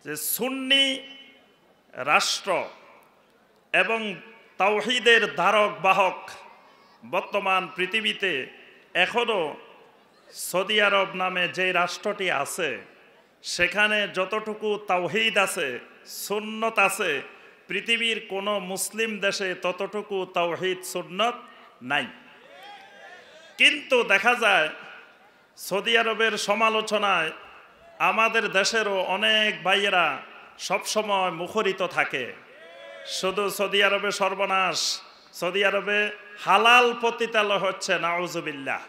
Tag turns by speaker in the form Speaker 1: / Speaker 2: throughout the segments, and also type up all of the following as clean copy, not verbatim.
Speaker 1: যে সুন্নি রাষ্ট্র এবং তাওহীদের ধারক বাহক বর্তমান পৃথিবীতে এখনও সৌদি আরব নামে যে রাষ্ট্রটি আছে, সেখানে যতটুকু তাওহীদ আছে, সুন্নত আছে, পৃথিবীর কোনো মুসলিম দেশে ততটুকু তাওহীদ সুন্নত নাই। কিন্তু দেখা যায় সৌদি আরবের সমালোচনায় আমাদের দেশেরও অনেক ভাইয়েরা সবসময় মুখরিত থাকে। শুধু সৌদি আরবে সর্বনাশ, সৌদি আরবে হালাল পতিতালয় হচ্ছে, নাউজুবিল্লাহ।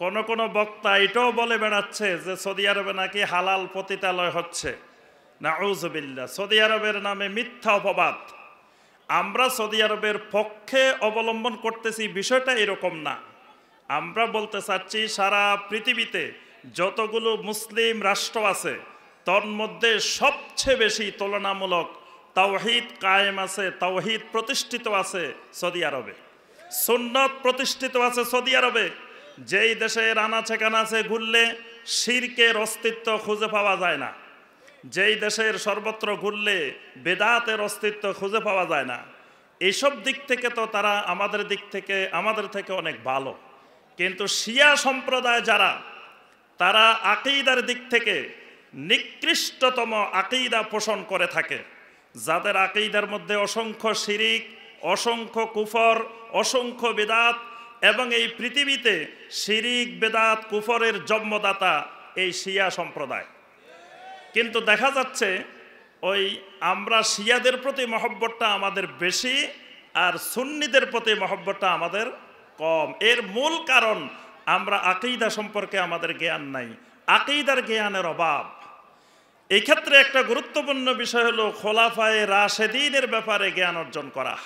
Speaker 1: কোন বক্তা এটাও বলে বেড়াচ্ছে যে সৌদি আরবে নাকি হালাল পতিতালয় হচ্ছে, নাউজুবিল্লাহ। সৌদি আরবের নামে মিথ্যা অপবাদ। আমরা সৌদি আরবের পক্ষে অবলম্বন করতেছি, বিষয়টা এরকম না। আমরা বলতে চাচ্ছি সারা পৃথিবীতে যতগুলো মুসলিম রাষ্ট্র আছে তার মধ্যে সবচেয়ে বেশি তুলনামূলক তাওহীদ কায়েম আছে, তাওহীদ প্রতিষ্ঠিত আছে সৌদি আরবে, সুন্নত প্রতিষ্ঠিত আছে সৌদি আরবে। যেই দেশের আনাচে কানাচে ঘুরলে শিরকের অস্তিত্ব খুঁজে পাওয়া যায় না, যেই দেশের সর্বত্র ঘুরলে বেদাতের অস্তিত্ব খুঁজে পাওয়া যায় না। এইসব দিক থেকে তো তারা আমাদের থেকে অনেক ভালো। কিন্তু শিয়া সম্প্রদায় যারা, তারা আকীদার দিক থেকে নিকৃষ্টতম আকীদা পোষণ করে থাকে, যাদের আকীদার মধ্যে অসংখ্য শিরিক, অসংখ্য কুফর, অসংখ্য বেদাত, এবং এই পৃথিবীতে শিরিক বেদাত কুফরের জন্মদাতা এই শিয়া সম্প্রদায়। কিন্তু দেখা যাচ্ছে ওই আমরা শিয়াদের প্রতি মহব্বতটা আমাদের বেশি আর সুন্নিদের প্রতি মহব্বতটা আমাদের কম। এর মূল কারণ আমরা আকীদা সম্পর্কে আমাদের জ্ঞান নাই, আকীদার জ্ঞানের অভাব। এই ক্ষেত্রে একটা গুরুত্বপূর্ণ বিষয় হলো খোলাফায়ে রাশেদিনের ব্যাপারে জ্ঞান অর্জন করা।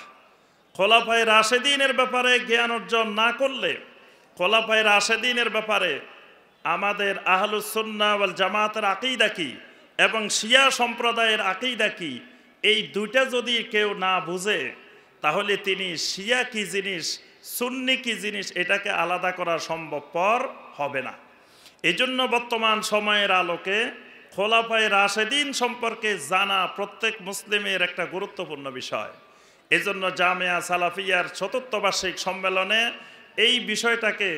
Speaker 1: খোলাফায়ে রাশেদিনের ব্যাপারে জ্ঞান অর্জন না করলে, খোলাফায়ে রাশেদিনের ব্যাপারে আমাদের আহলুস সুন্নাহ ওয়াল জামাতের আকীদা কি এবং শিয়া সম্প্রদায়ের আকীদা কি, এই দুইটা যদি কেউ না বুঝে তাহলে তিনি শিয়া কি জিনিস, সুন্নি কি জিনিস, এটাকে আলাদা করা সম্ভবপর হবে না। এজন্য বর্তমান সময়ের আলোকে খোলাফায়ে রাশেদিন সম্পর্কে জানা প্রত্যেক মুসলিমের একটা গুরুত্বপূর্ণ বিষয়। এজন্য জামিয়া সালাফিয়ার ৪র্থ বার্ষিক সম্মেলনে এই বিষয়টাকে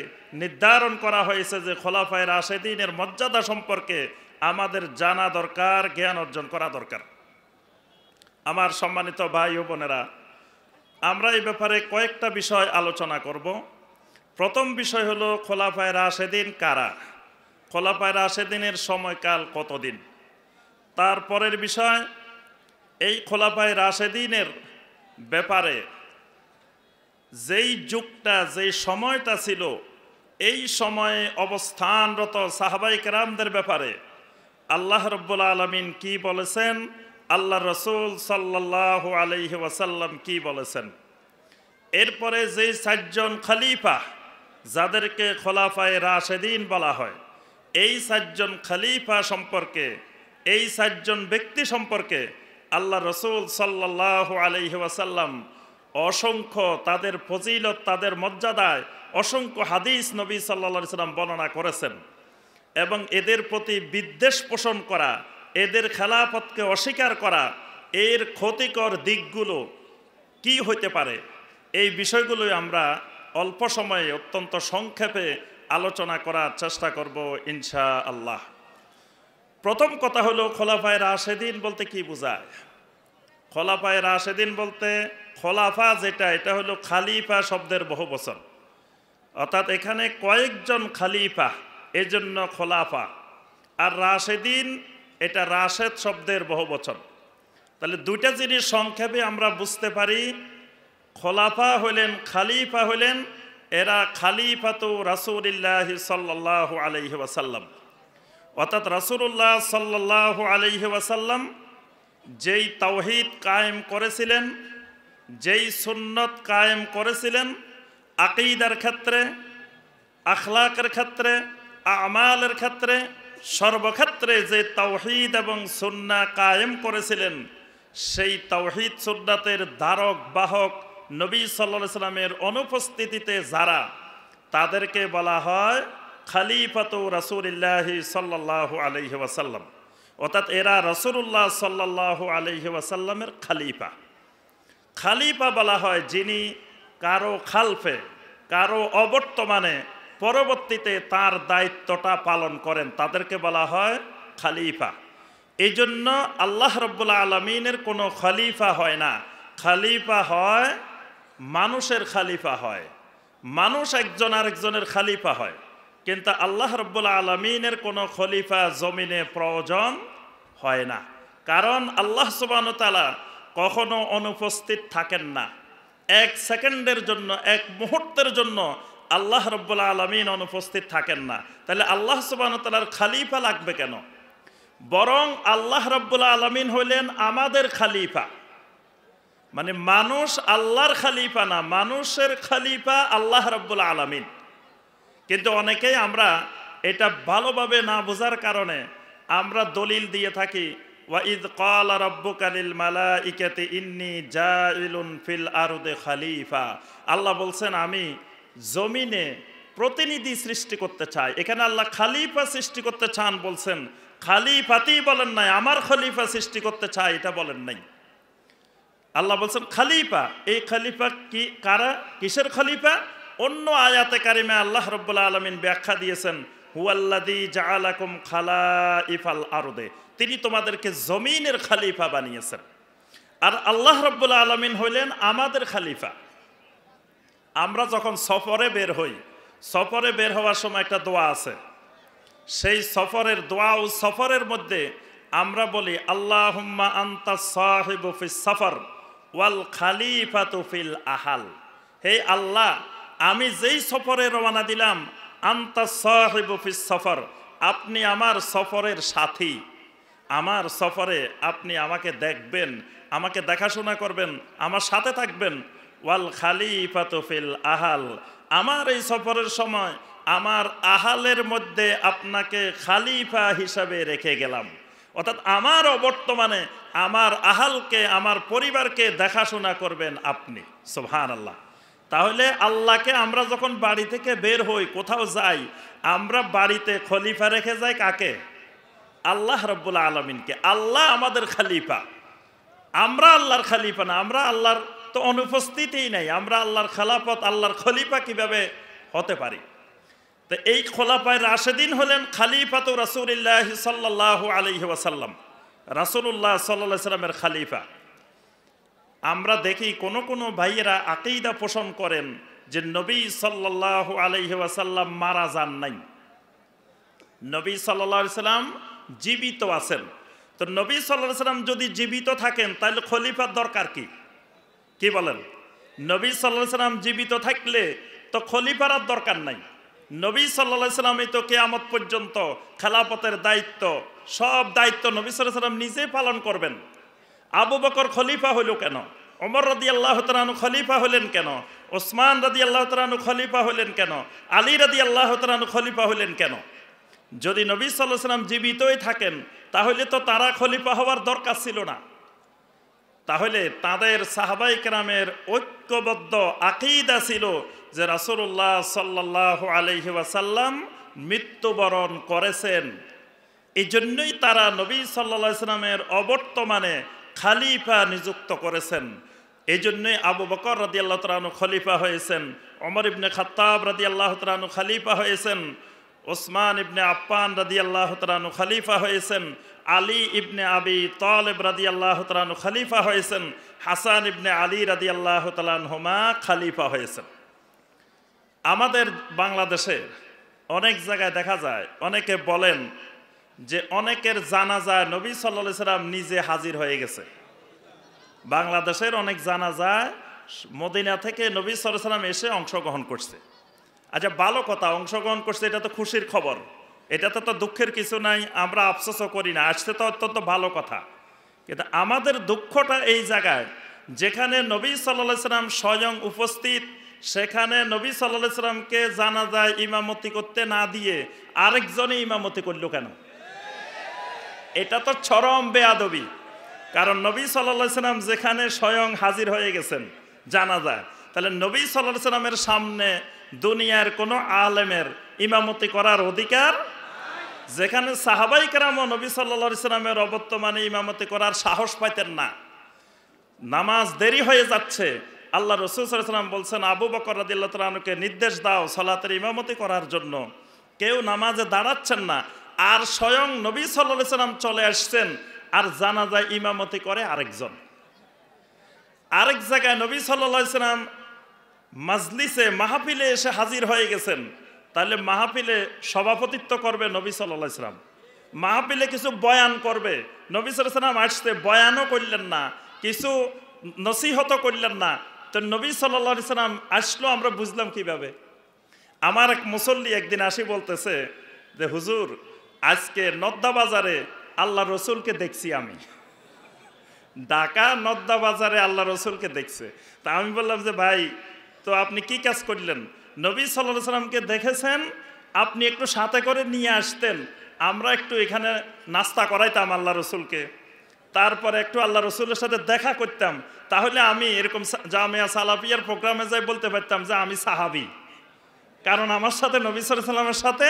Speaker 1: নির্ধারণ করা হয়েছে যে খোলাফায়ে রাশেদিনের মর্যাদা সম্পর্কে আমাদের জানা দরকার, জ্ঞান অর্জন করা দরকার। আমার সম্মানিত ভাই ও বোনেরা, আমরা এই ব্যাপারে কয়েকটা বিষয় আলোচনা করব। প্রথম বিষয় হলো খোলাফায়ে রাশেদিন কারা, খোলাফায়ে রাশেদিনের সময়কাল কতদিন। তারপরের বিষয় এই খোলাফায়ে রাশেদিনের ব্যাপারে যেই যুগটা, যেই সময়টা ছিল, এই সময়ে অবস্থানরত সাহাবায়ে কেরামদের ব্যাপারে আল্লাহ রাব্বুল আলামিন কি বলেছেন, আল্লাহ রসুল সাল্লাল্লাহু আলাইহি ওয়াসাল্লাম কি বলেছেন। এরপরে যেই 4 জন খলিফা যাদেরকে খোলাফায়ে রাশেদিন বলা হয়, এই 4 জন খলিফা সম্পর্কে, এই 4 জন ব্যক্তি সম্পর্কে আল্লাহ রসুল সাল্লাল্লাহু আলাইহি ওয়াসাল্লাম অসংখ্য তাদের ফজিলত, তাদের মর্যাদায় অসংখ্য হাদিস নবী সাল্লাল্লাহু আলাইহি সাল্লাম বর্ণনা করেছেন। এবং এদের প্রতি বিদ্বেষ পোষণ করা, এদের খেলাফতকে অস্বীকার করা, এর ক্ষতিকর দিকগুলো কি হতে পারে, এই বিষয়গুলোই আমরা অল্প সময়ে অত্যন্ত সংক্ষেপে আলোচনা করার চেষ্টা করব ইনশাআল্লাহ। প্রথম কথা হলো খোলাফায়ে রাশেদিন বলতে কি বোঝায়। খোলাফায়ে রাশেদিন বলতে খোলাফা যেটা, এটা হলো খালিফা শব্দের বহু বচন, অর্থাৎ এখানে কয়েকজন খালিফা, এজন্য খোলাফা। আর রাশেদিন এটা রাশেদ শব্দের বহু বচন। তাহলে দুইটা জিনিস সংক্ষেপে আমরা বুঝতে পারি। খোলাফা হইলেন, খালিফা হইলেন, এরা খালিফাতু রাসূলিল্লাহ সাল্লাল্লাহু আলাইহি ওয়াসাল্লাম, অর্থাৎ রাসূলুল্লাহ সাল্লাল্লাহু আলাইহি ওয়াসাল্লাম যেই তাওহীদ কায়েম করেছিলেন, যেই সুন্নত কায়েম করেছিলেন, আকীদার ক্ষেত্রে, আখলাকের ক্ষেত্রে, আমালের ক্ষেত্রে, সর্বক্ষেত্রে যে তাওহীদ এবং সুন্নাহ কায়েম করেছিলেন, সেই তাওহীদ সুন্নাতের ধারক বাহক নবী সাল্লাল্লাহু আলাইহি সাল্লামের অনুপস্থিতিতে যারা, তাদেরকে বলা হয় খলিফাতু রাসূলিল্লাহ সাল্লাল্লাহু আলাইহি ওয়াসাল্লাম। অর্থাৎ এরা রাসূলুল্লাহ সাল্লাল্লাহু আলাইহি ওয়াসাল্লামের খলিফা। খলিফা বলা হয় যিনি কারো খালফে, কারো অবর্তমানে পরবর্তীতে তার দায়িত্বটা পালন করেন, তাদেরকে বলা হয় খলিফা। এই জন্য আল্লাহ রাব্বুল আলামিনের কোনো খলিফা হয় না, খলিফা হয় মানুষের খলিফা হয়, মানুষ একজন আরেকজনের খলিফা হয়। কিন্তু আল্লাহ রাব্বুল আলামিনের কোনো খলিফা জমিনে প্রয়োজন হয় না, কারণ আল্লাহ সুবহানাহু ওয়া তাআলা কখনো অনুপস্থিত থাকেন না। এক সেকেন্ডের জন্য, এক মুহূর্তের জন্য আল্লাহ রাব্বুল আলামিন অনুপস্থিত থাকেন না। তাহলে আল্লাহ সুবহানাহু ওয়া তাআলার খলিফা লাগবে কেন? বরং আল্লাহ রাব্বুল আলামিন হইলেন আমাদের খলিফা। মানে মানুষ আল্লাহর খলিফা না, মানুষের খলিফা আল্লাহ রাব্বুল আলামিন। কিন্তু অনেকেই আমরা এটা ভালোভাবে না বোঝার কারণে আমরা দলিল দিয়ে থাকি, ওয়াইদ ক্বালা রাব্বুকা লিল মালাইকাতি ইন্নী জাইলুন ফিল আরদি খলিফা। আল্লাহ বলছেন আমি জমিনে প্রতিনিধি সৃষ্টি করতে চাই। এখানে আল্লাহ খলিফা সৃষ্টি করতে চান বলছেন, খলিফাতি বলেন নাই, আমার খলিফা সৃষ্টি করতে চাই এটা বলেন নাই। আল্লাহ বলছেন খলিফা। এই খলিফা কি কারা, কিসের খলিফা? অন্য আয়াতে কারিমে আল্লাহ রাব্বুল আলামিন ব্যাখ্যা দিয়েছেন, হুয়াল্লাযী জাআলাকুম খালাইফাল আরদে, তিনি তোমাদেরকে জমিনের খলিফা বানিয়েছেন। আর আল্লাহ রাব্বুল আলামিন হইলেন আমাদের খলিফা। আমরা যখন সফরে বের হই, সফরে বের হওয়ার সময় একটা দোয়া আছে, সেই সফরের দোয়া ও সফরের মধ্যে আমরা বলি আল্লাহুম্মা আনতাস সাহিবু ফিস সফর ওয়াল খলিফাতু ফিল আহাল। হে আল্লাহ, আমি যেই সফরে রওনা দিলাম, আনতাস সাহিবু ফিস সফর, আপনি আমার সফরের সাথী, আমার সফরে আপনি আমাকে দেখবেন, আমাকে দেখাশোনা করবেন, আমার সাথে থাকবেন। ওয়াল খলিফাতু ফিল আহাল, আমার এই সফরের সময় আমার আহালের মধ্যে আপনাকে খলিফা হিসাবে রেখে গেলাম। অর্থাৎ আমার অবর্তমানে আমার আহালকে, আমার পরিবারকে দেখাশোনা করবেন আপনি। সুবহানাল্লাহ। তাহলে আল্লাহকে আমরা যখন বাড়ি থেকে বের হই, কোথাও যাই, আমরা বাড়িতে খলিফা রেখে যাই কাকে? আল্লাহ রাব্বুল আলামিনকে। আল্লাহ আমাদের খলিফা, আমরা আল্লাহর খলিফা না। আমরা আল্লাহর তো অনুপস্থিতিই নাই, আমরা আল্লাহর খেলাফত, আল্লাহর খলিফা কিভাবে হতে পারি? তো এই খোলাফায়ে রাশেদিন হলেন খলিফাতু রাসূলিল্লাহ সাল্লাল্লাহু আলাইহি ওয়াসাল্লাম, রাসূলুল্লাহ সাল্লাল্লাহু আলাইহি ওয়াসাল্লামের খলিফা। আমরা দেখি কোন কোন ভাইয়েরা আকীদা পোষণ করেন যে নবী সাল্লাল্লাহু আলাইহি ওয়াসাল্লাম মারা যান নাই, নবী সাল্লাল্লাহু আলাইহি ওয়াসাল্লাম জীবিত আছেন। তো নবী সাল্লাল্লাহু আলাইহি ওয়াসাল্লাম যদি জীবিত থাকেন তাহলে খলিফার দরকার কি? কি বলেন? নবী সাল্লাল্লাহু আলাইহি ওয়াসাল্লাম জীবিত থাকলে তো খলিফার আর দরকার নাই। নবী সাল্লাল্লাহু আলাইহি ওয়াসাল্লামই তো কিয়ামত পর্যন্ত খেলাফতের দায়িত্ব, সব দায়িত্ব নবী সাল্লাল্লাহু আলাইহি ওয়াসাল্লাম নিজেই পালন করবেন। আবু বকর খলিফা হলো কেন? ওমর রাদিয়াল্লাহু তাআলা আনহু খলিফা হলেন কেন? ওসমান রাদিয়াল্লাহু তাআলা আনহু খলিফা হলেন কেন? আলী রাদিয়াল্লাহু তাআলা আনহু খলিফা হলেন কেন? যদি নবী সাল্লাল্লাহু আলাইহি ওয়াসাল্লাম জীবিতই থাকেন তাহলে তো তারা খলিফা হওয়ার দরকার ছিল না। তাহলে তাদের সাহাবায়ে কেরামের ঐক্যবদ্ধ আকীদা ছিল যে রাসূলুল্লাহ সাল্লাল্লাহু আলাইহি ওয়াসাল্লাম মৃত্যুবরণ করেছেন, এই জন্যই তারা নবী সাল্লাল্লাহু আলাইহি ওয়াসাল্লামের অবর্তমানে খলিফা নিযুক্ত করেছেন। এই জন্যই আবু বকর রাদিয়াল্লাহু তাআলা আনহু খলিফা হয়েছেন, ওমর ইবনে খাত্তাব রাদিয়াল্লাহু তাআলা আনহু খলিফা হয়েছেন, ওসমান ইবনে আফফান রাদিয়াল্লাহু তাআলা আনহু খলিফা হয়েছেন, আলী ইবনে আবি তালেব রাদিয়াল্লাহু তাআলা আনহু খলিফা হয়েছেন, হাসান ইবনে আলী রাদিয়াল্লাহু তাআলা আনহুমা খলিফা হয়েছেন। আমাদের বাংলাদেশে অনেক জায়গায় দেখা যায়, অনেকে বলেন যে অনেকের জানাজায় নবী সাল্লাল্লাহু আলাইহি ওয়াসাল্লাম নিজে হাজির হয়ে গেছে। বাংলাদেশের অনেক জানাজায় মদিনা থেকে নবী সাল্লাল্লাহু আলাইহি ওয়াসাল্লাম এসে অংশগ্রহণ করছে। আচ্ছা, ভালো কথা, অংশগ্রহণ করছে, এটা তো খুশির খবর, এটাতে তো দুঃখের কিছু নাই, আমরা আফসোসও করি না, আসছে তো অত্যন্ত ভালো কথা। কিন্তু আমাদের দুঃখটা এই জায়গায়, যেখানে নবী সাল্লাল্লাহু আলাইহি ওয়াসাল্লাম স্বয়ং উপস্থিত, সেখানে নবী সাল্লাল্লাহু আলাইহি ওয়াসাল্লামকে জানাজায় ইমামতি করতে না দিয়ে আরেকজনে ইমামতি করলো কেন? এটা তো চরম বেয়াদবি। কারণ নবী সাল্লাল্লাহু আলাইহি ওয়াসাল্লাম যেখানে স্বয়ং হাজির হয়ে গেছেন জানাজায়, তাহলে নবী সাল্লাল্লাহু আলাইহি ওয়াসাল্লামের সামনে দুনিয়ার কোনো আলেমের ইমামতি করার অধিকার, যেখানে সাহাবাই কেরামও নবী সাল্লাল্লাহু আলাইহি সাল্লামের অবর্তমানে ইমামতি করার সাহস পাইতেন না, নামাজ দেরি হয়ে যাচ্ছে, আল্লাহ রাসূল সাল্লাল্লাহু আলাইহি সাল্লাম বলছেন আবু বকর রাদিয়াল্লাহু তাআলা আনহুকে নির্দেশ দাও সালাতের ইমামতি করার জন্য। কেউ নামাজে দাঁড়াচ্ছেন না, আর স্বয়ং নবী সাল্লাল্লাহু আলাইহি সাল্লাম চলে আসছেন, আর জানাজায় ইমামতি করে আরেকজন। আরেক জায়গায় নবী সাল্লাল্লাহু আলাইহি সাল্লাম মাজলিসে মাহফিলে এসে হাজির হয়ে গেছেন, তাহলে মাহফিলে সভাপতিত্ব করবে নবী সাল্লাল্লাহু আলাইহি সাল্লাম, মাহফিলে কিছু বয়ান করবে, নবী সাল্লাল্লাহু আলাইহি সাল্লাম আসতে বয়ানও করলেন না, কিছু নসিহতও করলেন না, তো নবী সাল্লাল্লাহু আলাইহি সাল্লাম আসলো আমরা বুঝলাম কিভাবে? আমার এক মুসল্লি একদিন আসি বলতেছে যে হুজুর, আজকে নদ্দা বাজারে আল্লাহ রসুলকে দেখছি, আমি ঢাকা নদ্দা বাজারে আল্লাহ রসুলকে দেখছে। তা আমি বললাম যে ভাই, তো আপনি কি কাজ করলেন? নবী সাল্লাল্লাহু আলাইহি সাল্লামকে দেখেছেন, আপনি একটু সাথে করে নিয়ে আসতেন, আমরা একটু এখানে নাস্তা করাইতাম আল্লাহ রসুলকে, তারপরে একটু আল্লাহ রসুলের সাথে দেখা করতাম, তাহলে আমি এরকম জামিয়া সালাফিয়ার প্রোগ্রামে যাই বলতে পারতাম যে আমি সাহাবি, কারণ আমার সাথে নবী সাল্লাল্লাহু আলাইহি সাল্লামের সাথে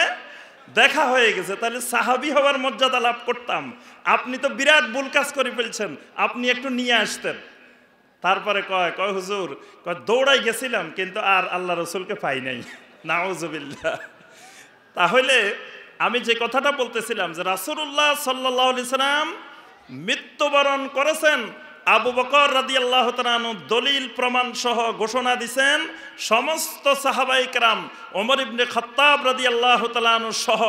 Speaker 1: দেখা হয়ে গেছে, তাহলে সাহাবি হওয়ার মর্যাদা লাভ করতাম। আপনি তো বিরাট ভুল কাজ করে ফেলছেন, আপনি একটু নিয়ে আসতেন। তারপরে কয় হুজুর, দৌড়াই গেছিলাম কিন্তু আর আল্লাহ রসুলকে পাই নাই, নাউজুবিল্লাহ। তাহলে আমি যে কথাটা বলতেছিলাম যে রাসূলুল্লাহ সাল্লাল্লাহু আলাইহি সাল্লাম মৃত্যুবরণ করেছেন, আবু বকর রাদিয়াল্লাহু তাআলা আনহু দলিল প্রমাণ সহ ঘোষণা দিয়েছেন, সমস্ত সাহাবায়ে কেরাম ওমর ইবনে খাত্তাব রাদিয়াল্লাহু তাআলা আনহু সহ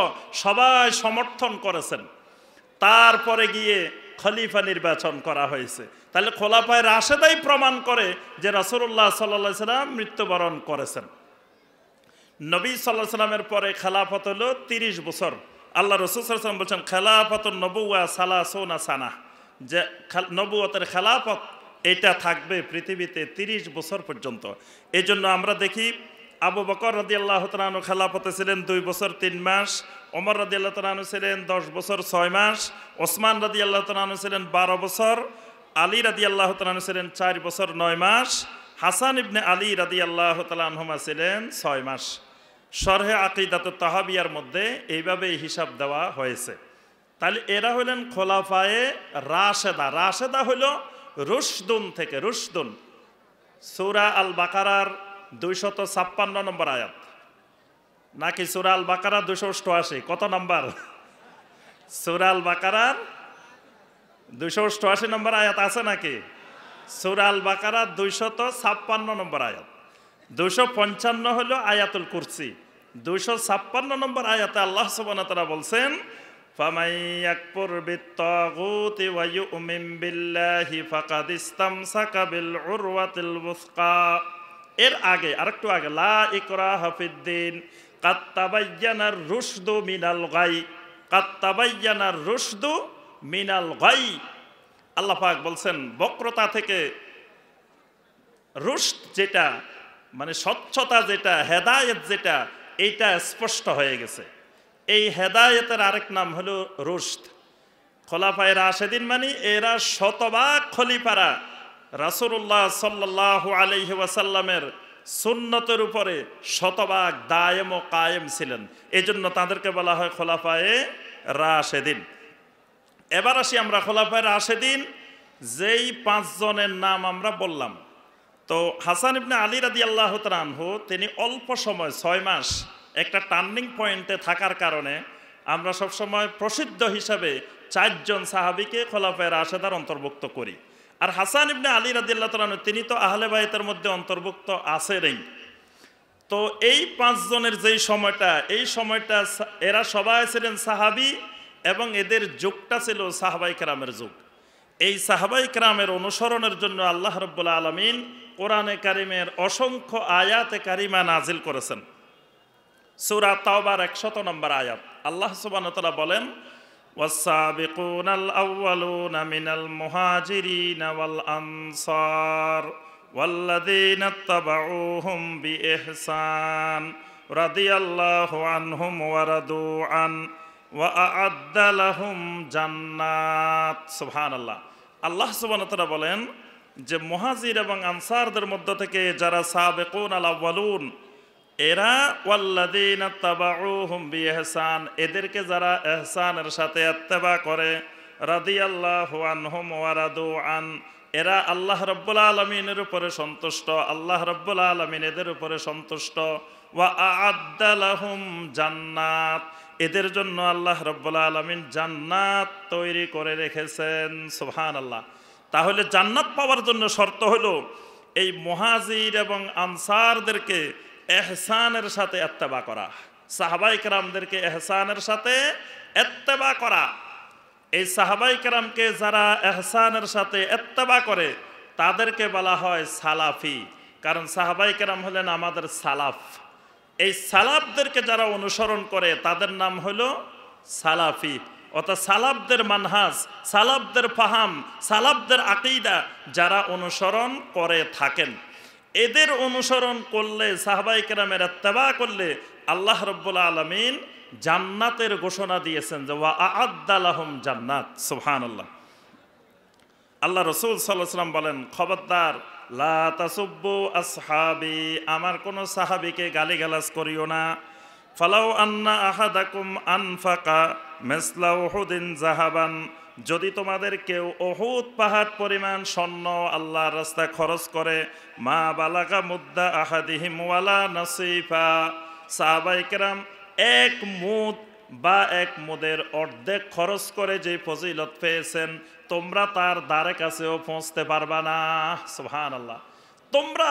Speaker 1: সবাই সমর্থন করেছেন। তারপরে গিয়ে খলিফা নির্বাচন করা হয়েছে। তাহলে খোলাফায়ে রাশেদাই প্রমাণ করে যে রাসূলুল্লাহ সাল্লাল্লাহু আলাইহি সাল্লাম মৃত্যুবরণ করেছেন। নবী সাল্লাল্লাহু আলাইহি সাল্লামের পরে খেলাফত হলো 30 বছর। আল্লাহ রাসূল সাল্লাল্লাহু আলাইহি সাল্লাম বলেছেন খেলাফতুন নবুওয়া সালাসুনা সানা, যে নবুয়তের খেলাফত এটা থাকবে পৃথিবীতে 30 বছর পর্যন্ত। এই জন্য আমরা দেখি আবু বকর রাদিয়াল্লাহু তাআলা আনহু খেলাফতে ছিলেন 2 বছর 3 মাস, ওমর রাদিয়াল্লাহু তাআলা আনহু ছিলেন 10 বছর 6 মাস, ওসমান রাদিয়াল্লাহু তাআলা আনহু ছিলেন 12 বছর, আলী রাদিয়াল্লাহু তাআলা আনহু ছিলেন 4 বছর 9 মাস, হাসান ইবনে আলী রাদিয়াল্লাহু তাআলা আনহুমা ছিলেন 6 মাস। শরহে আকিদাতুত তাহাবিয়ার মধ্যে এইভাবেই হিসাব দেওয়া হয়েছে। তাহলে এরা হলেন খোলাফায়ে রাশেদা। রাশেদা হইল রুশদুন থেকে, রুশদুন সূরা আল বাকারার 256 নম্বর আয়াত, নাকি সূরা আল বাকারা 288? কত নম্বর? সূরা আল বাকারার 288 নম্বর আয়াত আছে নাকি? সূরা আল বাকারা 256 নম্বর আয়াত। 255 হলো আয়াতুল কুরসি। 256 নম্বর আয়াতে আল্লাহ সুবহানাহু ওয়া তাআলা বলছেন ফামান ইয়াকফুর বিত-তাগুতি ওয়া ইউমিন বিল্লাহি ফাকাদ ইসতামসাকা বিল উরওয়াতিল ওয়াসকা। এর আগে আরেকটু আগে লা ইকরাহা ফিদ-দ্বীন কাদ তাবায়্যানার রুশদু মিনাল গাই, কাদ তাবায়্যানার রুশদু মিনাল গাই। আল্লাহ পাক বলছেন বক্রতা থেকে রুশদ যেটা, মানে স্বচ্ছতা যেটা, হেদায়েত যেটা, এইটা স্পষ্ট হয়ে গেছে। এই হেদায়েতের আরেক নাম হলো রুশদ। খোলাফায়ে রাশেদিন মানে এরা শতভাগ খলিফারা রাসূলুল্লাহ সাল্লাল্লাহু আলাইহি ওয়াসাল্লামের সুন্নতের উপরে শতভাগ দায়েম ও কায়েম ছিলেন, এই জন্য তাদেরকে বলা হয় খোলাফায়ে রাশেদিন। এবার আসি আমরা খোলাফায়ে রাশেদিন যেই 5 জনের নাম আমরা বললাম। তো হাসান ইবনে আলী রাদিয়াল্লাহু তাআলা আনহু তিনি অল্প সময় 6 মাস একটা টার্নিং পয়েন্টে থাকার কারণে আমরা সবসময় প্রসিদ্ধ হিসাবে 4 জন সাহাবীকে খোলাফায়ে রাশেদার অন্তর্ভুক্ত করি। আর হাসান ইবনে আলী রাদিয়াল্লাহু তাআলা আনহু তিনি তো আহলে বাইতের মধ্যে অন্তর্ভুক্ত আছেনই। তো এই 5 জনের যেই সময়টা, এই সময়টা এরা সবাই ছিলেন সাহাবী এবং এদের যুগটা ছিল সাহাবায়ে কেরামের যুগ। এই সাহাবায়ে কেরামের অনুসরণের জন্য আল্লাহ রাব্বুল আলামিন কোরআনে কারিমের অসংখ্য আয়াতে কারিমা নাজিল করেছেন। সূরা তাওবার 100 নম্বর আয়াত আল্লাহ সুবহানাহু ওয়া তাআলা বলেন ওয়াস-সাবিকুনাল আউওয়ালুনা মিনাল মুহাজিরিনা ওয়াল আনসার ওয়াল্লাযীনা ইত্তাবাউহুম বিইহসান রাদিয়াল্লাহু আনহুম ওয়া রাদু আন ওয়া আ'আদ্দা লাহুম জান্নাত। সুবহানাল্লাহ। আল্লাহ সুবহানাহু ওয়া তাআলা বলেন যে মুহাজির এবং আনসারদের মধ্য থেকে যারা সাবিকুন আল আউয়ালুন, এরা ওয়াল্লাযীনা তাবাউহুম বিইহসান, এদেরকে যারা ইহসানের সাথে ইত্তেবা করে, রাদিয়াল্লাহু আনহুম ওয়া রাদু আন, এরা আল্লাহ রাব্বুল আলামিনের উপরে সন্তুষ্ট, আল্লাহ রাব্বুল আলামিন এদের উপরে সন্তুষ্ট। ওয়া আ'আদ্দা লাহুম জান্নাত, এদের জন্য আল্লাহ রাব্বুল আলামিন জান্নাত তৈরি করে রেখেছেন। সুবহানাল্লাহ। তাহলে জান্নাত পাওয়ার জন্য শর্ত হলো এই মুহাজির এবং আনসারদেরকে ইহসানের সাথে ইত্তেবা করা, সাহাবায়ে কেরামদেরকে ইহসানের সাথে ইত্তেবা করা। এই সাহাবায়ে কেরামকে যারা ইহসানের সাথে ইত্তেবা করে তাদেরকে বলা হয় সালাফি, কারণ সাহাবায়ে কেরাম হলেন আমাদের সালাফ। এই সালাফদেরকে যারা অনুসরণ করে তাদের নাম হলো সালাফি, অর্থাৎ সালাফদের মানহাজ, সালাফদের ফাহাম, সালাফদের আকীদা যারা অনুসরণ করে থাকেন, এদের অনুসরণ করলে, সাহাবায়ে কেরামের ইত্তেবা করলে আল্লাহ রাব্বুল আলামিন জান্নাতের ঘোষণা দিয়েছেন যে ওয়া আ'আদ্দা লাহুম জান্নাত। সুবহানাল্লাহ। আল্লাহ রাসূল সাল্লাল্লাহু আলাইহি ওয়াসাল্লাম বলেন, খবরদার লা তাসুব্বু আসহাবি, আমার কোন সাহাবীকে গালিগালাজ করিও না। ফালাউ আন্না আহাদাকুম আনফাকা মিসলা উহুদিন যাহাবান, যদি তোমাদের কেউ উহুদ পাহাড় পরিমাণ স্বর্ণ আল্লাহর রাস্তায় খরচ করে, মা বালাগা মুদ্দা আহাদিহিম ওয়ালা নাসিফা, সাহাবায়ে কেরাম এক মুদ বা এক মুদের অর্ধেক খরচ করে যে ফজিলত পেয়েছেন, তোমরা তার দ্বারে কাছেও পৌঁছতে পারবা না। সুবহানাল্লাহ। তোমরা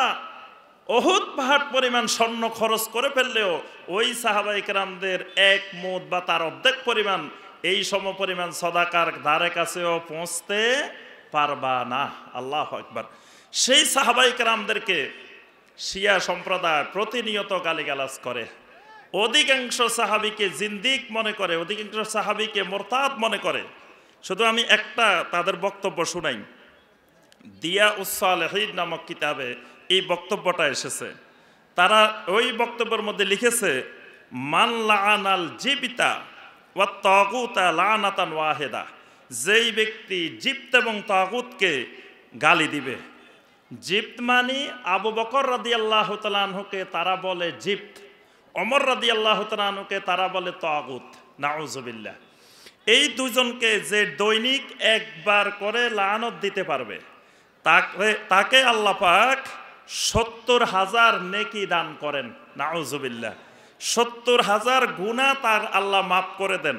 Speaker 1: উহুদ পাহাড় পরিমাণ স্বর্ণ খরচ করে ফেললেও ওই সাহাবায়ে কেরামদের এক মুদ বা তার অর্ধেক পরিমাণ, এই সমপরিমাণ সদাকার দ্বারে কাছেও পৌঁছতে পারবা না। আল্লাহু আকবার। সেই সাহাবায়ে কেরামদেরকে শিয়া সম্প্রদায় প্রতিনিয়ত গালিগালাজ করে, অধিকাংশ সাহাবীকে জিন্দিক মনে করে, অধিকাংশ সাহাবীকে মুরতাদ মনে করে। শুধু আমি একটা তাদের বক্তব্য শুনাই। দিয়া উস-সালেহীন নামক কিতাবে এই বক্তব্যটা এসেছে। তারা ওই বক্তব্যের মধ্যে লিখেছে, মান লাআনাল জিবতা ওয়া তাগুতা লানাতান ওয়াহিদা, যেই ব্যক্তি জিবত এবং তাগুতকে গালি দিবে। জিবত মানে আবু বকর রাদিয়াল্লাহু তাআলা আনহুকে তারা বলে জিবত, ওমর রাদিয়াল্লাহু তাআলা আনহুকে তারা বলে তাগুত। নাউজুবিল্লাহ। এই দুজনকে যে দৈনিক একবার করে লানত দিতে পারবে তাকে আল্লাহ পাক ৭০,০০০ নেকি দান করেন। নাউজুবিল্লাহ। ৭০,০০০ গুনাহ তার আল্লাহ মাফ করে দেন,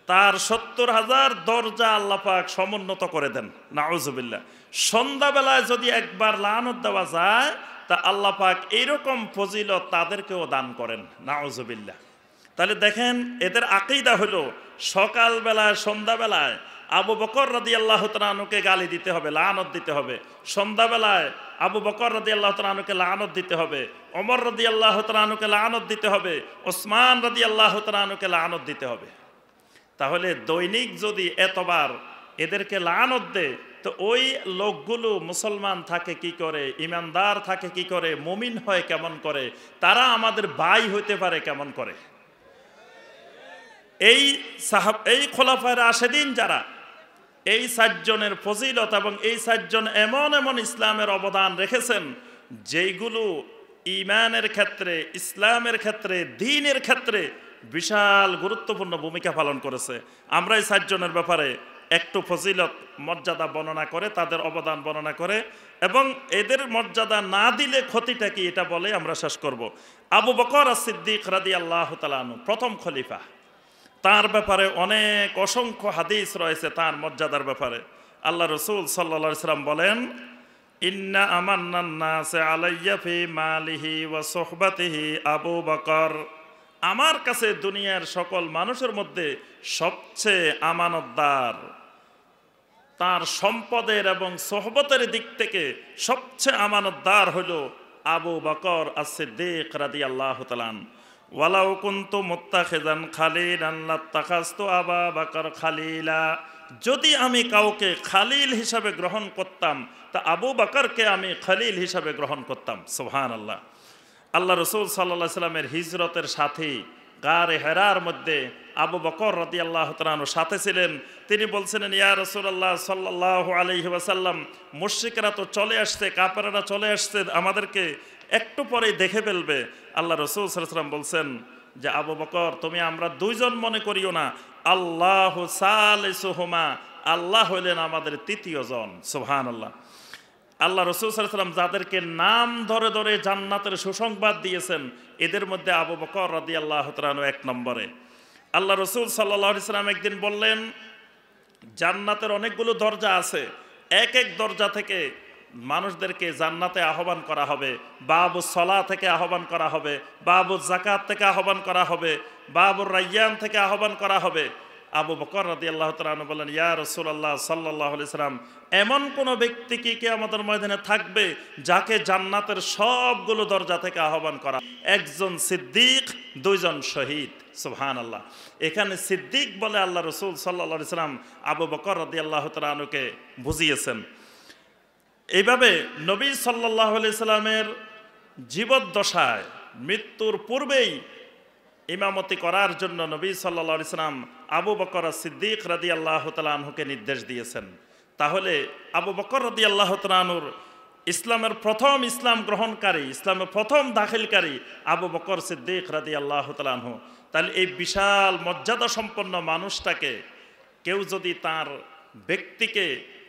Speaker 1: তার ৭০,০০০ দরজা আল্লাহ পাক সমুন্নত করে দেন। নাউজুবিল্লাহ। সন্ধ্যাবেলায় যদি একবার লানত দেওয়া যায় তা আল্লাহ পাক এইরকম ফজিলত তাদেরকেও দান করেন। নাউজুবিল্লাহ। তাহলে দেখেন, এদের আকীদা হলো সকালবেলায় সন্ধ্যাবেলায় আবু বকর রাদিয়াল্লাহু তাআলা আনহুকে গালি দিতে হবে, লানত দিতে হবে। সন্ধ্যাবেলায় আবু বকর রাদিয়াল্লাহু তাআলা আনহুকে লানত দিতে হবে, ওমর রাদিয়াল্লাহু তাআলা আনহুকে লানত দিতে হবে, ওসমান রাদিয়াল্লাহু তাআলা আনহুকে লানত দিতে হবে। তাহলে দৈনিক যদি এতবার এদেরকে লানত দেয় তো ওই লোকগুলো মুসলমান থাকে কি করে, ইমানদার থাকে কি করে, মুমিন হয় কেমন করে, তারা আমাদের ভাই হইতে পারে কেমন করে? এই খোলাফায়ে রাশেদিন যারা, এই ৪ জনের ফজিলত এবং এই ৪ জন এমন এমন ইসলামের অবদান রেখেছেন যেইগুলো ঈমানের ক্ষেত্রে, ইসলামের ক্ষেত্রে, দ্বীনের ক্ষেত্রে বিশাল গুরুত্বপূর্ণ ভূমিকা পালন করেছে। আমরা এই ৪ জনের ব্যাপারে একটু ফজিলত মর্যাদা বর্ণনা করে, তাদের অবদান বর্ণনা করে এবং এদের মর্যাদা না দিলে ক্ষতিটা কি এটা বলে আমরা শেষ করব। আবু বকর as-সিদ্দিক রাদিয়াল্লাহু তাআলা আনহু প্রথম খলিফা, তার ব্যাপারে অনেক অসংখ্য হাদিস রয়েছে তার মর্যাদার ব্যাপারে। আল্লাহ রাসূল সাল্লাল্লাহু আলাইহি ওয়াসাল্লাম বলেন, ইন্না আমান্নান নাসে আলাইয়া ফি মালিহি ওয়া সুহবাতিহি আবু বকর, আমার কাছে দুনিয়ার সকল মানুষের মধ্যে সবচেয়ে আমানতদার, তার সম্পদের এবং সোহবতের দিক থেকে সবচেয়ে আমানতদার হলো আবু বকর as-সিদ্দিক রাদিয়াল্লাহু তাআলা। ওয়ালাউ কুনতু মুত্তাখিযান খালিলান লাত্তাখাযতু আবা বকর খালিলা, যদি আমি কাউকে খালিল হিসাবে গ্রহণ করতাম তা আবু বকরকে আমি খালিল হিসাবে গ্রহণ করতাম। সুবহানাল্লাহ। আল্লাহ রাসূল সাল্লাল্লাহু আলাইহি সাল্লামের হিজরতের সাথে গারে হেরার মধ্যে আবু বকর রাদিয়াল্লাহু তাআলা আনহু সাথে ছিলেন। তিনি বলছিলেন, ইয়া রাসূলুল্লাহ সাল্লাল্লাহু আলাইহি ওয়াসাল্লাম, মুশরিকরা তো চলে আসছে, কাফেররা চলে আসছে আমাদেরকে একটু পরেই দেখে ফেলবে। আল্লাহ রসুল সাল্লাল্লাহু আলাইহি ওয়াসাল্লাম বলছেন যে আবু বকর, তুমি আমরা দুইজন মনে করিও না, আল্লাহু সালিসুহুমা, আল্লাহ হইলেন আমাদের তৃতীয় জন। সুবহানাল্লাহ। আল্লাহ রসুল সাল্লাল্লাহু আলাইহি ওয়াসাল্লাম যাদেরকে নাম ধরে ধরে জান্নাতের সুসংবাদ দিয়েছেন, এদের মধ্যে আবু বকর রাদিয়াল্লাহু তাআলা আনহু এক নম্বরে। আল্লাহ রসুল সাল্লাল্লাহু আলাইহি ওয়াসাল্লাম একদিন বললেন, জান্নাতের অনেকগুলো দরজা আছে, এক এক দরজা থেকে মানুষদেরকে জান্নাতে আহ্বান করা হবে। বাবু সলা থেকে আহ্বান করা হবে, বাবু জাকাত থেকে আহ্বান করা হবে, বাবুর রায়্যান থেকে আহ্বান করা হবে। আবু বকর রাদিয়াল্লাহু তাআলা আনহু বলেন, ইয়া রাসূলুল্লাহ সাল্লাল্লাহু আলাইহি সাল্লাম, এমন কোন ব্যক্তি কি কিয়ামতের ময়দানে থাকবে যাকে জান্নাতের সবগুলো দরজা থেকে আহ্বান করা? একজন সিদ্দিক, দুইজন শহীদ। সুবহানাল্লাহ। এখানে সিদ্দিক বলে আল্লাহ রাসূল সাল্লাল্লাহু আলাইহি সাল্লাম আবু বকর রাদিয়াল্লাহু তাআলা আনহুকে বুঝিয়েছেন। এইভাবে নবী সাল্লাল্লাহু আলাইহি সাল্লামের জীবদ্দশায় মৃত্যুর পূর্বেই ইমামতি করার জন্য নবী সাল্লাল্লাহু আলাইহি সাল্লাম আবু বকর সিদ্দিক রাদিয়াল্লাহু তাআলা আনহুকে নির্দেশ দিয়েছেন। তাহলে আবু বকর রাদিয়াল্লাহু তাআলা আনহুর ইসলামের প্রথম ইসলাম গ্রহণকারী, ইসলামের প্রথম দাখিলকারী আবু বকর সিদ্দিক রাদিয়াল্লাহু তাআলা আনহু। তাহলে এই বিশাল মর্যাদা সম্পন্ন মানুষটাকে কেউ যদি তার ব্যক্তিকে,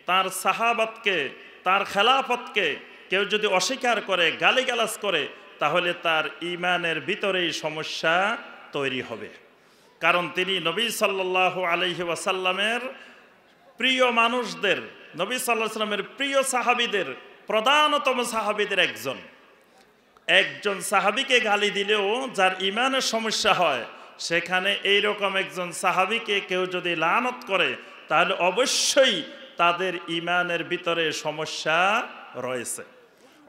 Speaker 1: তার সাহাবাতকে, তার খেলাফতকে কেউ যদি অস্বীকার করে, গালিগালাজ করে, তাহলে তার ঈমানের ভিতরেই সমস্যা তৈরি হবে। কারণ তিনি নবী সাল্লাল্লাহু আলাইহি ওয়াসাল্লামের প্রিয় মানুষদের, নবী সাল্লাল্লাহু আলাইহি ওয়াসাল্লামের প্রিয় সাহাবীদের প্রধানতম সাহাবীদের একজন। একজন সাহাবীকে গালি দিলেও যার ঈমানের সমস্যা হয়, সেখানে এইরকম একজন সাহাবীকে কেউ যদি লানত করে, তাহলে অবশ্যই তাদের ঈমানের ভিতরে সমস্যা রয়েছে।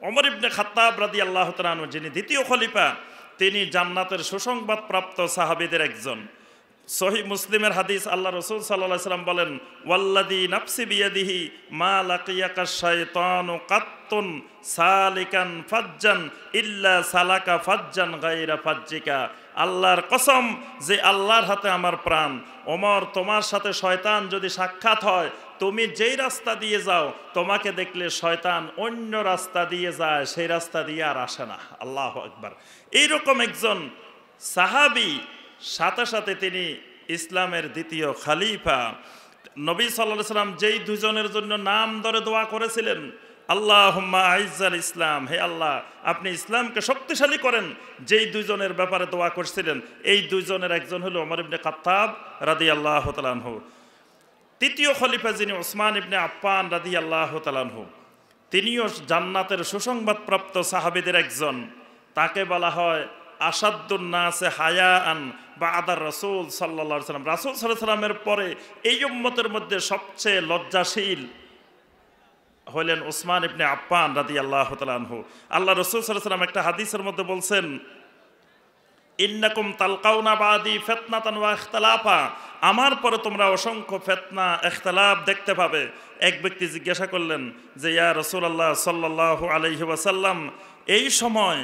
Speaker 1: ওমর ইবনে খাত্তাব রাদিয়াল্লাহু তাআলা আনহু, যিনি দ্বিতীয় খলিফা, তিনি জান্নাতের সুসংবাদ প্রাপ্ত সাহাবীদের একজন। সহিহ মুসলিমের হাদিস, আল্লাহ রাসূল সাল্লাল্লাহু আলাইহি ওয়াসাল্লাম বলেন, ওয়াল্লাযী নাফসি বিয়াদিহি মা লাকিয়াকা শাইতানু কাত্তুন সালিকান ফাজ্জান ইল্লা সালাকা ফাজ্জান গায়রা ফাজ্জিকা। আল্লাহর কসম, যে আল্লাহর হাতে আমার প্রাণ, ওমর, তোমার সাথে শয়তান যদি সাক্ষাৎ হয়, তুমি যেই রাস্তা দিয়ে যাও, তোমাকে দেখলে শয়তান অন্য রাস্তা দিয়ে যায়, সেই রাস্তা দিয়ে আর আসে না। আল্লাহু আকবার। এইরকম একজন সাহাবী, সাথে সাথে তিনি ইসলামের দ্বিতীয় খলিফা। নবী সাল্লাল্লাহু আলাইহি ওয়াসাল্লাম যেই দুজনের জন্য নাম ধরে দোয়া করেছিলেন, আল্লাহুম্মা আইজ্জাল ইসলাম, হে আল্লাহ আপনি ইসলামকে শক্তিশালী করেন, যেই দুইজনের ব্যাপারে দোয়া করছিলেন, এই দুইজনের একজন হলো ওমর ইবনে খাত্তাব রাদিয়াল্লাহু তাআলা আনহু। তৃতীয় খলিফা যিনি ওসমান ইবনে আফফান রাদিয়াল্লাহু তাআলা আনহু, তিনিও জান্নাতের সুসংবাদপ্রাপ্ত সাহাবীদের একজন। তাকে বলা হয় আসাদ্দুন নাসে হায়াআন বা'দার রাসূল সাল্লাল্লাহু আলাইহি ওয়াসাল্লাম। রাসূল সাল্লাল্লাহু আলাইহি ওয়াসাল্লামের পরে এই উম্মতের মধ্যে সবচেয়ে লজ্জাশীল হলেন ওসমান ইবনে আফফান রাদিয়াল্লাহু তাআলা আনহু। আল্লাহ রাসূল সাল্লাল্লাহু আলাইহি ওয়াসাল্লাম একটা হাদিসের মধ্যে বলছেন, ইন্নাকুম তালকাউনা বাদি ফিতনাতান ওয়া ইখতিলাফা, আমার পরে তোমরা অসংখ্য ফিতনা, ইখতিলাফ দেখতে পাবে। এক ব্যক্তি জিজ্ঞাসা করলেন যে, ইয়া রাসূলুল্লাহ সাল্লাল্লাহু আলাইহি ওয়াসাল্লাম, এই সময়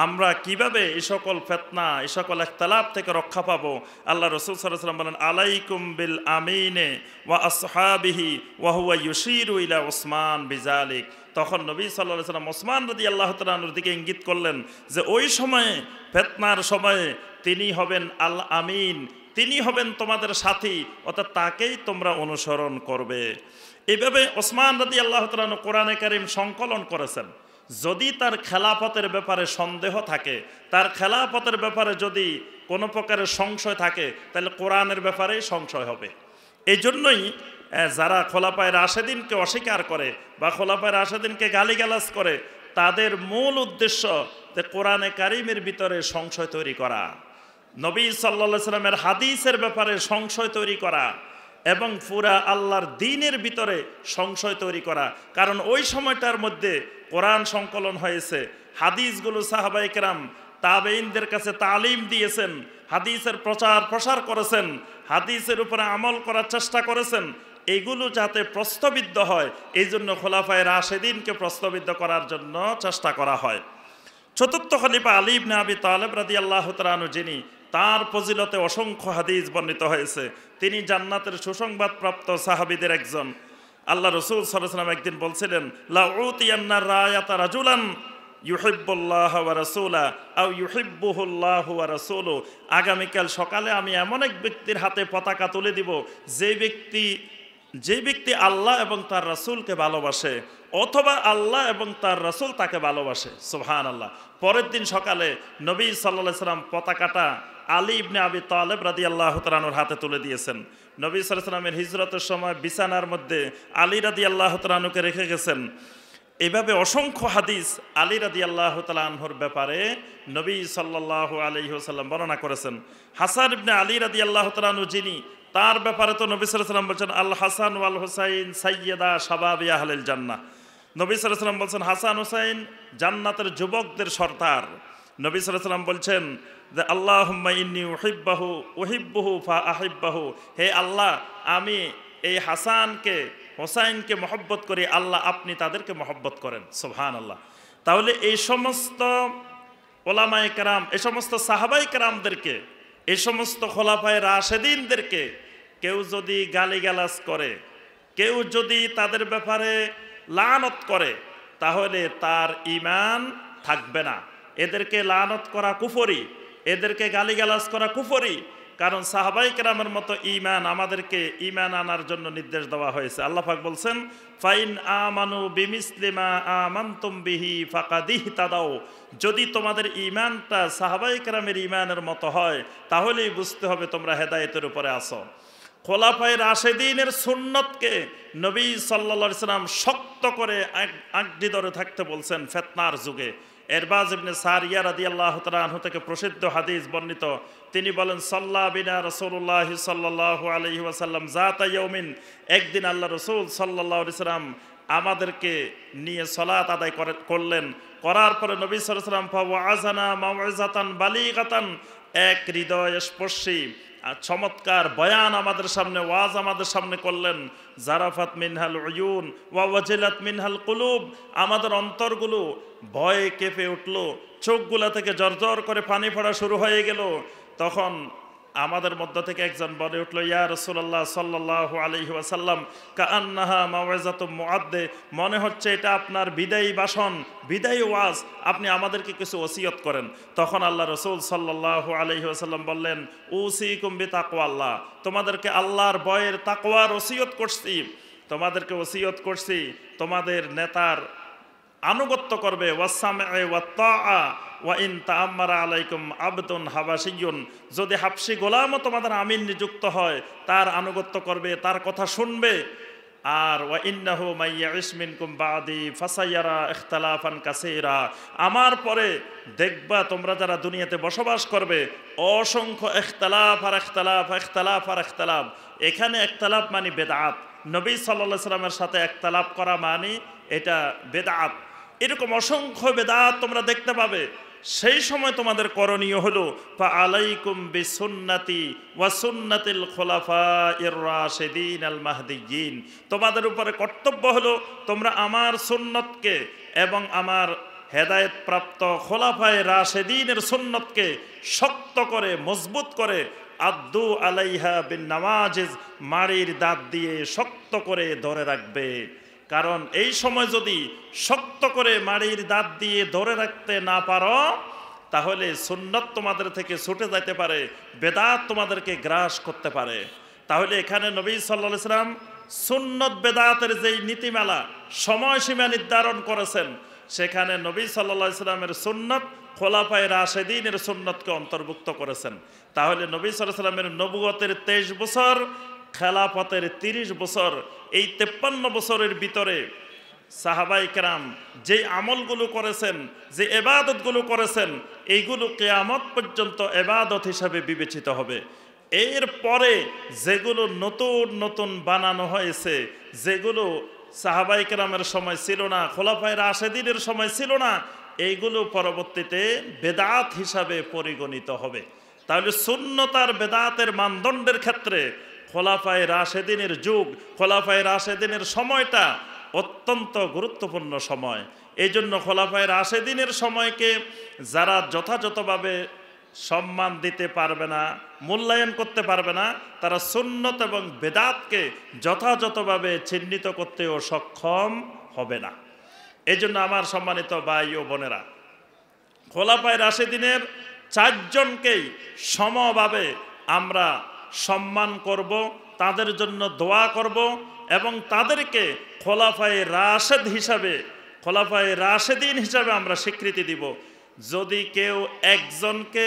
Speaker 1: আমরা কিভাবে এই সকল ফিতনা, এই সকল ইখতিলাফ থেকে রক্ষা পাবো? আল্লাহ রাসূল সাল্লাল্লাহু আলাইহি ওয়াসাল্লাম বলেন, আলাইকুম বিল আমিনে ওয়া আসহাবিহি ওয়া হুয়া ইউশিরু ইলা উসমান বিযালিক। তখন নবী সাল্লাল্লাহু আলাইহি ওয়াসাল্লাম ওসমান রাদিয়াল্লাহু তাআলা আনহুর দিকে ইঙ্গিত করলেন যে ওই সময়ে, ফিতনার সময়ে তিনি হবেন আল আমিন, তিনি হবেন তোমাদের সাথী, অর্থাৎ তাকেই তোমরা অনুসরণ করবে। এইভাবে ওসমান রাদিয়াল্লাহু তাআলা আনহু কোরআনে কারীম সংকলন করেছেন। যদি তার খেলাফতের ব্যাপারে সন্দেহ থাকে, তার খেলাফতের ব্যাপারে যদি কোনো প্রকারের সংশয় থাকে, তাহলে কোরআনের ব্যাপারেই সংশয় হবে। এই জন্যই যারা খোলাফায়ে রাশেদিনকে অস্বীকার করে বা খোলাফায়ে রাশেদিনকে গালিগালাজ করে, তাদের মূল উদ্দেশ্য যে কোরআনে কারীমের ভিতরে সংশয় তৈরি করা, নবী সাল্লাল্লাহু আলাইহি ওয়াসাল্লামের হাদিসের ব্যাপারে সংশয় তৈরি করা এবং পুরা আল্লাহর দ্বীনের ভিতরে সংশয় তৈরি করা। কারণ ওই সময়টার মধ্যে কোরআন সংকলন হয়েছে, হাদিসগুলো সাহাবায়ে কেরাম তাবেঈনদের কাছে তালিম দিয়েছেন, হাদিসের প্রচার প্রসার করেছেন, হাদিসের উপরে আমল করার চেষ্টা করেছেন। এইগুলো যাতে প্রশ্নবিদ্ধ হয়, এই জন্য খোলাফায়ে রাশেদিনকে প্রশ্নবিদ্ধ করার জন্য চেষ্টা করা হয়। চতুর্থ খলিফা আলী ইবনে আবি তালেব রাদিয়াল্লাহু তাআলা আনহু, যিনি, তার ফজিলতে অসংখ্য হাদিস বর্ণিত হয়েছে, তিনি জান্নাতের সুসংবাদ প্রাপ্ত সাহাবীদের একজন। আল্লাহ রাসূল সাল্লাল্লাহু আলাইহি ওয়াসাল্লাম একদিন বলছিলেন, লা উতিয়ান্না রায়াতা রাজুলান ইউহিব্বুল্লাহ ওয়া রাসূলা আও ইউহিব্বুহুল্লাহু ওয়া রাসূলু, আগামীকাল সকালে আমি এমন এক ব্যক্তির হাতে পতাকা তুলে দিব যে ব্যক্তি আল্লাহ এবং তার রাসূলকে ভালোবাসে, অথবা আল্লাহ এবং তার রাসূল তাকে ভালোবাসে। সুবহানাল্লাহ। পরের দিন সকালে নবী সাল্লাল্লাহু আলাইহি সাল্লাম পতাকাটা আলী ইবনে আবি তালেব রাদিয়াল্লাহু তাআলা আনহুর হাতে তুলে দিয়েছেন। নবী সাল্লাল্লাহু আলাইহি সাল্লামের হিজরতের সময় বিছানার মধ্যে আলী রাদিয়াল্লাহু তাআলা আনহুকে রেখে গেছেন। এভাবে অসংখ্য হাদিস আলী রাদিয়াল্লাহু তাআলা আনহুর ব্যাপারে নবী সাল্লাল্লাহু আলাইহি ওয়াসাল্লাম বর্ণনা করেছেন। হাসান ইবনে আলী রাদিয়াল্লাহু তাআলা আনহু যিনি, তার ব্যাপারে তো নবী সাল্লাল্লাহু আলাইহি ওয়াসাল্লাম বলছেন আল হাসান ওয়াল হুসাইন সাইয়্যিদা শাবাবি আহলিল জান্নাহ। নবী সাল্লাল্লাহু আলাইহি ওয়াসাল্লাম বলছেন হাসান হুসাইন জান্নাতের যুবকদের সরদার। নবী সাল্লাল্লাহু আলাইহি ওয়াসাল্লাম বলছেন যে আল্লাহুম্মা ইন্নী উহিব্বুহু ফা আহিব্বাহু, হে আল্লাহ আমি এই হাসানকে হোসাইনকে মহব্বত করি, আল্লাহ আপনি তাদেরকে মহব্বত করেন। সুবহানাল্লাহ। তাহলে এই সমস্ত ওলামায়ে কেরাম, এই সমস্ত সাহাবায়ে কেরামদেরকে, এই সমস্ত খোলাফায়ে রাশেদিনদেরকে কেউ যদি গালিগালাজ করে, কেউ যদি তাদের ব্যাপারে লানত করে, তাহলে তার ঈমান থাকবে না। এদেরকে লানত করা কুফরি, এদেরকে গালিগালাজ করা কুফরি। কারণ সাহাবায়ে কেরামের মতো ঈমান আমাদেরকে ঈমান আনার জন্য নির্দেশ দেওয়া হয়েছে। আল্লাহ পাক বলছেন ফাইন আমানু বিমিসলি মা আমানতুম বিহি ফাকাদ ইহতাদাও, যদি তোমাদের ঈমানটা সাহাবায়ে কেরামের ঈমানের মতো হয় তাহলেই বুঝতে হবে তোমরা হেদায়েতের উপরে আছো। খোলাফায়ে রাশেদিনের সুন্নতকে নবী সাল্লাল্লাহু আলাইহি সাল্লাম শক্ত করে আঁকড়ে ধরে থাকতে বলছেন ফিতনার যুগে। এরবাজ ইবনে সারিয়া রাদিয়াল্লাহু তাআলা আনহু থেকে প্রসিদ্ধ হাদিস বর্ণিত, তিনি বলেন সাল্লা বিনা রাসূলুল্লাহ সাল্লাল্লাহু আলাইহি ওয়াসাল্লাম যাতা ইয়াউমিন, একদিন আল্লাহ রাসূল সাল্লাল্লাহু আলাইহি সাল্লাম আমাদেরকে নিয়ে সালাত আদায় করলেন। করার পরে নবী সাল্লাল্লাহু আলাইহি ওয়াসাল্লাম ফাওয়াযানা মাউইযাতান বালিগাতান, এক হৃদয়স্পর্শী চমৎকার বয়ান আমাদের সামনে, ওয়াজ আমাদের সামনে করলেন। জারাফাত মিনহাল উয়ুন ওয়া ওয়াজিলাত মিনহাল কুলুব, আমাদের অন্তরগুলো ভয়ে কেঁপে উঠল, চোখগুলা থেকে জরজর করে পানি পড়া শুরু হয়ে গেল। তখন আমাদের মধ্য থেকে একজন বলে উঠল ইয়া রাসূলুল্লাহ সাল্লাল্লাহু আলাইহি ওয়াসাল্লাম কাআন্নাহা মাউইযাতুম মুআদ্দে, মনে হচ্ছে এটা আপনার বিদায়ী ভাষণ, বিদায়ী ওয়াজ, আপনি আমাদেরকে কিছু ওসিয়ত করেন। তখন আল্লাহ রাসূল সাল্লাল্লাহু আলাইহি ওয়াসাল্লাম বললেন উসিকুম বিতাকওয়াল্লাহ, তোমাদেরকে আল্লাহর ভয়ের তাকওয়ার ওসিয়ত করছি, তোমাদেরকে ওসিয়ত করছি তোমাদের নেতার আনুগত্য করবে। ওয়াসসামঈ ওয়াত্তাআ ওয়া ইন তাআম্মারা আলাইকুম আবদুন হাবাশিয়্যুন, যদি হাবশি গোলামও তোমাদের আমির নিযুক্ত হয় তার আনুগত্য করবে, তার কথা শুনবে। আর ওয়া ইন্নাহু মাইয়াইশ মিনকুম বাদি ফাসায়ারা ইখতিলাফান কাসীরা, আমার পরে দেখবা তোমরা যারা দুনিয়াতে বসবাস করবে অসংখ্য ইখতিলাফ আর ইখতিলাফ, ইখতিলাফ আর ইখতিলাফ। এখানে ইখতিলাফ মানে বেদআত, নবী সাল্লাল্লাহু আলাইহি সাল্লামের সাথে ইখতিলাফ করা মানে এটা বেদআত। এরকম অসংখ্য বেদাত তোমরা দেখতে পাবে। সেই সময় তোমাদের করণীয় হলো ফাআলাইকুম বিসুন্নতি ওয়া সুন্নাতিল খুলাফাইর রাশিদিন আল মাহদিয়্যিন, তোমাদের উপরে কর্তব্য হলো তোমরা আমার সুন্নতকে এবং আমার হেদায়েত প্রাপ্ত খোলাফায়ে রাশিদিনের সুন্নতকে শক্ত করে মজবুত করে আদ্দু আলাইহা বিন নাওয়াজিজ, মাড়ির দাঁত দিয়ে শক্ত করে ধরে রাখবে। কারণ এই সময় যদি শক্ত করে মাড়ির দাঁত দিয়ে ধরে রাখতে না পারো তাহলে সুন্নত তোমাদের থেকে ছুটে যেতে পারে, বেদাত তোমাদেরকে গ্রাস করতে পারে। তাহলে এখানে নবী সাল্লাল্লাহু আলাইহি সাল্লাম সুন্নত বেদাতের যেই নীতিমালা সময়সীমা নির্ধারণ করেছেন, সেখানে নবী সাল্লাল্লাহু আলাইহি সাল্লামের সুন্নত খোলাফায়ে রাশিদিনের সুন্নতকে অন্তর্ভুক্ত করেছেন। তাহলে নবী সাল্লাল্লাহু আলাইহি সাল্লামের নবুয়তের 23 বছর, খেলাফতের 30 বছর, এই 53 বছরের ভিতরে সাহাবায়ে কেরাম যে আমলগুলো করেছেন, যে ইবাদতগুলো করেছেন, এইগুলো কিয়ামত পর্যন্ত ইবাদত হিসাবে বিবেচিত হবে। এরপরে যেগুলো নতুন নতুন বানানো হয়েছে, যেগুলো সাহাবায়ে কেরামের সময় ছিল না, খোলাফায়ে রাশিদিনের সময় ছিল না, এইগুলো পরবর্তীতে বেদাত হিসাবে পরিগণিত হবে। তাহলে সুন্নত আর বেদাতের মানদণ্ডের ক্ষেত্রে খোলাফায়ে রাশিদিনের যুগ, খোলাফায়ে রাশিদিনের সময়টা অত্যন্ত গুরুত্বপূর্ণ সময়। এই জন্য খোলাফায়ে রাশিদিনের সময়কে যারা যথাযথভাবে সম্মান দিতে পারবে না, মূল্যায়ন করতে পারবে না, তারা সুন্নত এবং বেদাতকে যথাযথভাবে চিহ্নিত করতেও সক্ষম হবে না। এই জন্য আমার সম্মানিত ভাই ও বোনেরা, খোলাফায়ে রাশেদিনের 4 জনকেই সমভাবে আমরা সম্মান করব, তাদের জন্য দোয়া করব এবং তাদেরকে খোলাফায়ে রাশেদ হিসাবে, খোলাফায়ে রাশেদিন হিসাবে আমরা স্বীকৃতি দিব। যদি কেউ একজনকে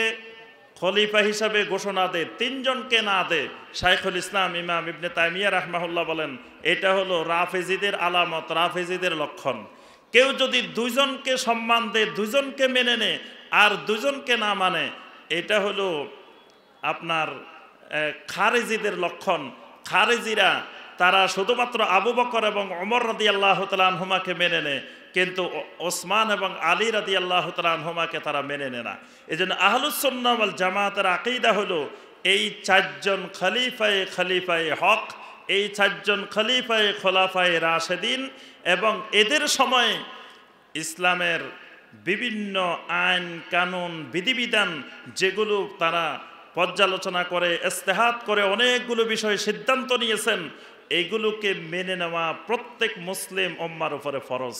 Speaker 1: খলিফা হিসাবে ঘোষণা দেয়, 3 জনকে না দেয়, শাইখুল ইসলাম ইমাম ইবনে তাইমিয়া রাহমাহুল্লাহ বলেন এটা হলো রাফেজিদের আলামত, রাফেজিদের লক্ষণ। কেউ যদি 2 জনকে সম্মান দেয়, 2 জনকে মেনে নেয় আর 2 জনকে না মানে, এটা হলো আপনার খারেজিদের লক্ষণ। খারেজিরা তারা শুধুমাত্র আবু বকর এবং ওমর রাদিয়াল্লাহু তাআলা আনহুমাকে মেনে নেয়, কিন্তু ওসমান এবং আলী রাদিয়াল্লাহু তাআলা আনহুমাকে তারা মেনে নেয় না। এজন্য আহলুস সুন্নাহ ওয়াল জামাতের আকীদা হলো এই 4 জন খলিফায়ে হক, এই 4 জন খোলাফায়ে রাশেদিন, এবং এদের সময়ে ইসলামের বিভিন্ন আইন কানুন বিধিবিধান যেগুলো তারা পর্যালোচনা করে ইজতিহাদ করে অনেকগুলো বিষয়ে সিদ্ধান্ত নিয়েছেন, এইগুলোকে মেনে নেওয়া প্রত্যেক মুসলিম উম্মার উপরে ফরজ।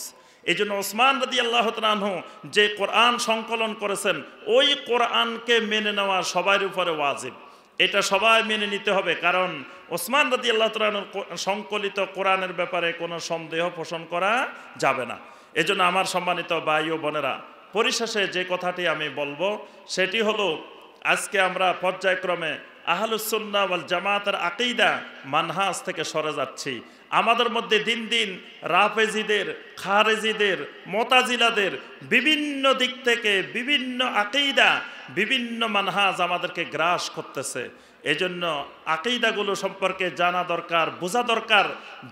Speaker 1: এই জন্য ওসমান রাদিয়াল্লাহু তাআলা আনহু যে কোরআন সংকলন করেছেন, ওই কোরআনকে মেনে নেওয়া সবার উপরে ওয়াজিব। এটা সবাই মেনে নিতে হবে, কারণ ওসমান রাদিয়াল্লাহু তাআলা সংকলিত কোরআনের ব্যাপারে কোনো সন্দেহ পোষণ করা যাবে না। এজন্য আমার সম্মানিত ভাই ও বোনেরা, পরিশেষে যে কথাটি আমি বলবো সেটি হলো, আজকে আমরা পর্যায়ক্রমে আহলুস সুন্নাহ ওয়াল জামাতের আকীদা মানহাজ থেকে সরে যাচ্ছি। আমাদের মধ্যে দিন দিন রাফেজিদের, খারেজিদের, মুতাজিলাদের বিভিন্ন দিক থেকে বিভিন্ন আকীদা, বিভিন্ন মানহাজ আমাদেরকে গ্রাস করতেছে। এজন্য আকীদাগুলো সম্পর্কে জানা দরকার, বোঝা দরকার,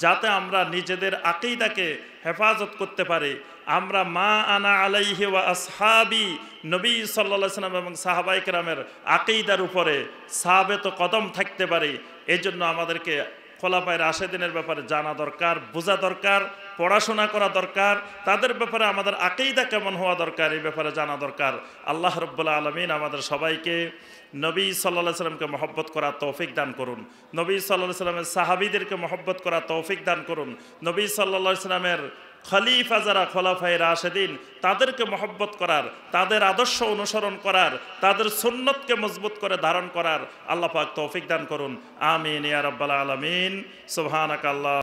Speaker 1: যাতে আমরা নিজেদের আকীদাকে হেফাজত করতে পারি। আমরা মা আনা আলাইহি ওয়া আসহাবি, নবী সাল্লাল্লাহু আলাইহি ওয়াসাল্লাম এবং সাহাবায়ে কেরামের আকীদার উপরে সাবিত কদম থাকতে পারি। এজন্য আমাদেরকে খোলাফায়ে রাশেদিনের ব্যাপারে জানা দরকার, বোঝা দরকার, পড়াশোনা করা দরকার, তাদের ব্যাপারে আমাদের আকীদা কেমন হওয়া দরকার এই ব্যাপারে জানা দরকার। আল্লাহ রাব্বুল আলামিন আমাদের সবাইকে নবী সাল্লাল্লাহু আলাইহি ওয়াসাল্লামকে মহব্বত করার তৌফিক দান করুন, নবী সাল্লাল্লাহু আলাইহি ওয়াসাল্লামের সাহাবীদেরকে মহব্বত করার তৌফিক দান করুন, নবী সাল্লাল্লাহু আলাইহি ওয়াসাল্লামের খলিফা যারা খোলাফায়ে রাশেদিন তাদেরকে মহব্বত করার, তাদের আদর্শ অনুসরণ করার, তাদের সুন্নতকে মজবুত করে ধারণ করার আল্লাহ পাক তৌফিক দান করুন। আমিন ইয়া রাব্বাল আলামিন। সুবহানাকাল্লাহ।